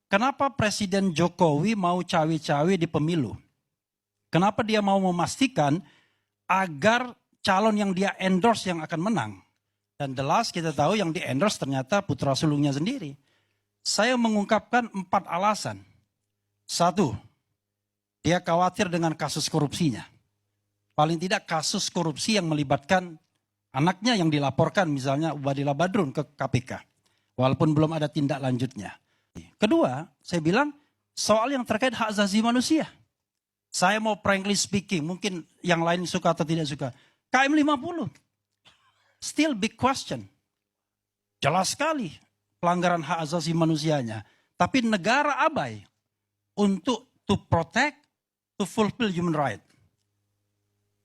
kenapa Presiden Jokowi mau cawe-cawe di pemilu? Kenapa dia mau memastikan agar calon yang dia endorse yang akan menang? Dan jelas kita tahu yang di endorse ternyata putra sulungnya sendiri. Saya mengungkapkan 4 alasan. 1, dia khawatir dengan kasus korupsinya. Paling tidak kasus korupsi yang melibatkan anaknya yang dilaporkan misalnya Ubadillah Badrun ke KPK. Walaupun belum ada tindak lanjutnya. Kedua, saya bilang soal yang terkait hak asasi manusia. Saya mau frankly speaking, mungkin yang lain suka atau tidak suka. KM 50, still big question. Jelas sekali pelanggaran hak asasi manusianya. Tapi negara abai untuk to protect, to fulfill human right.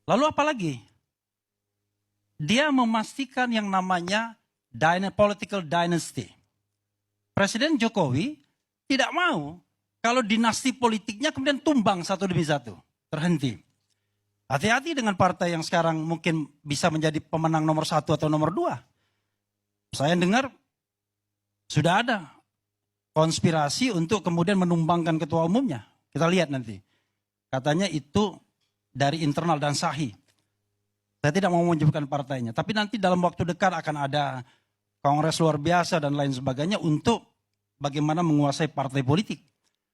Lalu apa lagi? Dia memastikan yang namanya political dynasty. Presiden Jokowi tidak mau kalau dinasti politiknya kemudian tumbang satu demi satu, terhenti. Hati-hati dengan partai yang sekarang mungkin bisa menjadi pemenang nomor 1 atau nomor 2. Saya dengar sudah ada konspirasi untuk kemudian menumbangkan ketua umumnya. Kita lihat nanti. Katanya itu dari internal dan sahih. Saya tidak mau menyebutkan partainya. Tapi nanti dalam waktu dekat akan ada kongres luar biasa dan lain sebagainya untuk bagaimana menguasai partai politik.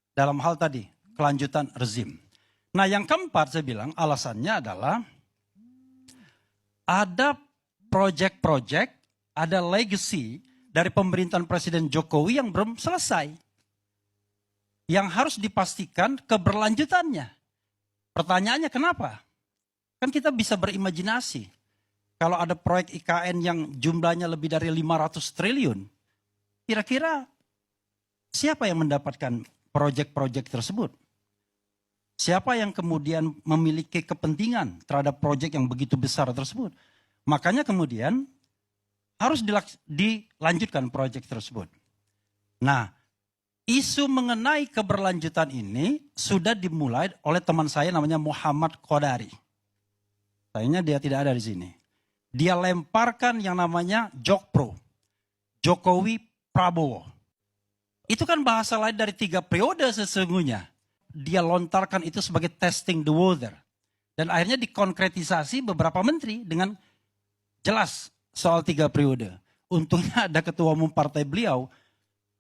Dalam hal tadi, kelanjutan rezim. Nah yang keempat saya bilang alasannya adalah ada proyek-proyek, ada legacy dari pemerintahan Presiden Jokowi yang belum selesai. Yang harus dipastikan keberlanjutannya. Pertanyaannya kenapa? Kan kita bisa berimajinasi. Kalau ada proyek IKN yang jumlahnya lebih dari 500 triliun. Kira-kira siapa yang mendapatkan proyek-proyek tersebut? Siapa yang kemudian memiliki kepentingan terhadap proyek yang begitu besar tersebut? Makanya kemudian harus dilanjutkan proyek tersebut. Nah, isu mengenai keberlanjutan ini sudah dimulai oleh teman saya namanya Muhammad Qodari. Sayangnya dia tidak ada di sini. Dia lemparkan yang namanya Jokpro, Jokowi Prabowo. Itu kan bahasa lain dari 3 periode sesungguhnya. Dia lontarkan itu sebagai testing the water. Dan akhirnya dikonkretisasi beberapa menteri dengan jelas soal 3 periode. Untungnya ada ketua umum partai beliau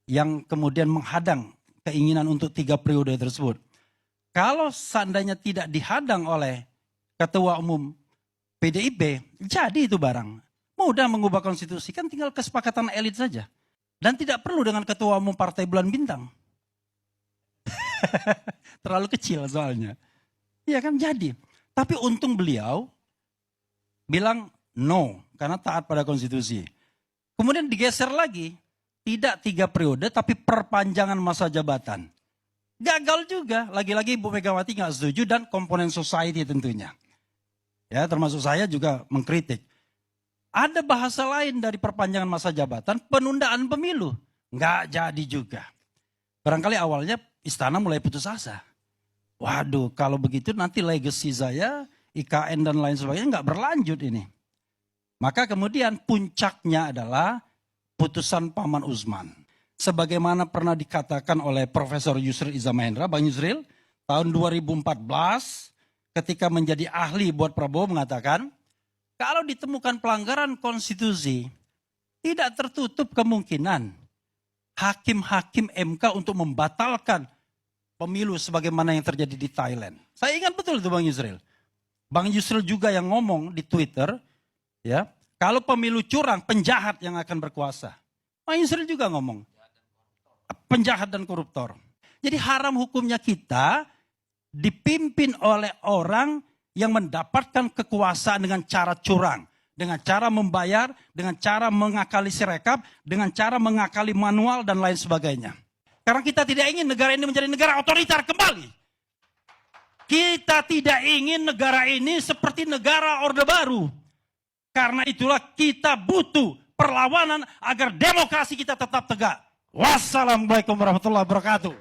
yang kemudian menghadang keinginan untuk 3 periode tersebut. Kalau seandainya tidak dihadang oleh ketua umum PDIP, jadi itu barang. Mudah mengubah konstitusi, kan tinggal kesepakatan elit saja. Dan tidak perlu dengan ketua umum partai bulan bintang. Terlalu kecil soalnya. Iya kan jadi. Tapi untung beliau bilang no, karena taat pada konstitusi. Kemudian digeser lagi, tidak 3 periode tapi perpanjangan masa jabatan. Gagal juga, lagi-lagi Ibu Megawati nggak setuju dan komponen society tentunya. Ya, termasuk saya juga mengkritik. Ada bahasa lain dari perpanjangan masa jabatan, penundaan pemilu. Nggak jadi juga. Barangkali awalnya istana mulai putus asa. Waduh, kalau begitu nanti legacy saya, IKN dan lain sebagainya nggak berlanjut ini. Maka kemudian puncaknya adalah putusan Paman Usman. Sebagaimana pernah dikatakan oleh Profesor Yusril Iza Mahendra, Bang Yusril, tahun 2014 ketika menjadi ahli buat Prabowo mengatakan, kalau ditemukan pelanggaran konstitusi, tidak tertutup kemungkinan hakim-hakim MK untuk membatalkan pemilu sebagaimana yang terjadi di Thailand. Saya ingat betul itu Bang Yusril. Bang Yusril juga yang ngomong di Twitter, ya, kalau pemilu curang, penjahat yang akan berkuasa. Bang Yusril juga ngomong, penjahat dan koruptor. Jadi haram hukumnya kita dipimpin oleh orang yang mendapatkan kekuasaan dengan cara curang. Dengan cara membayar, dengan cara mengakali sirekap, dengan cara mengakali manual dan lain sebagainya. Karena kita tidak ingin negara ini menjadi negara otoriter kembali. Kita tidak ingin negara ini seperti negara Orde Baru. Karena itulah kita butuh perlawanan agar demokrasi kita tetap tegak. Wassalamualaikum warahmatullahi wabarakatuh.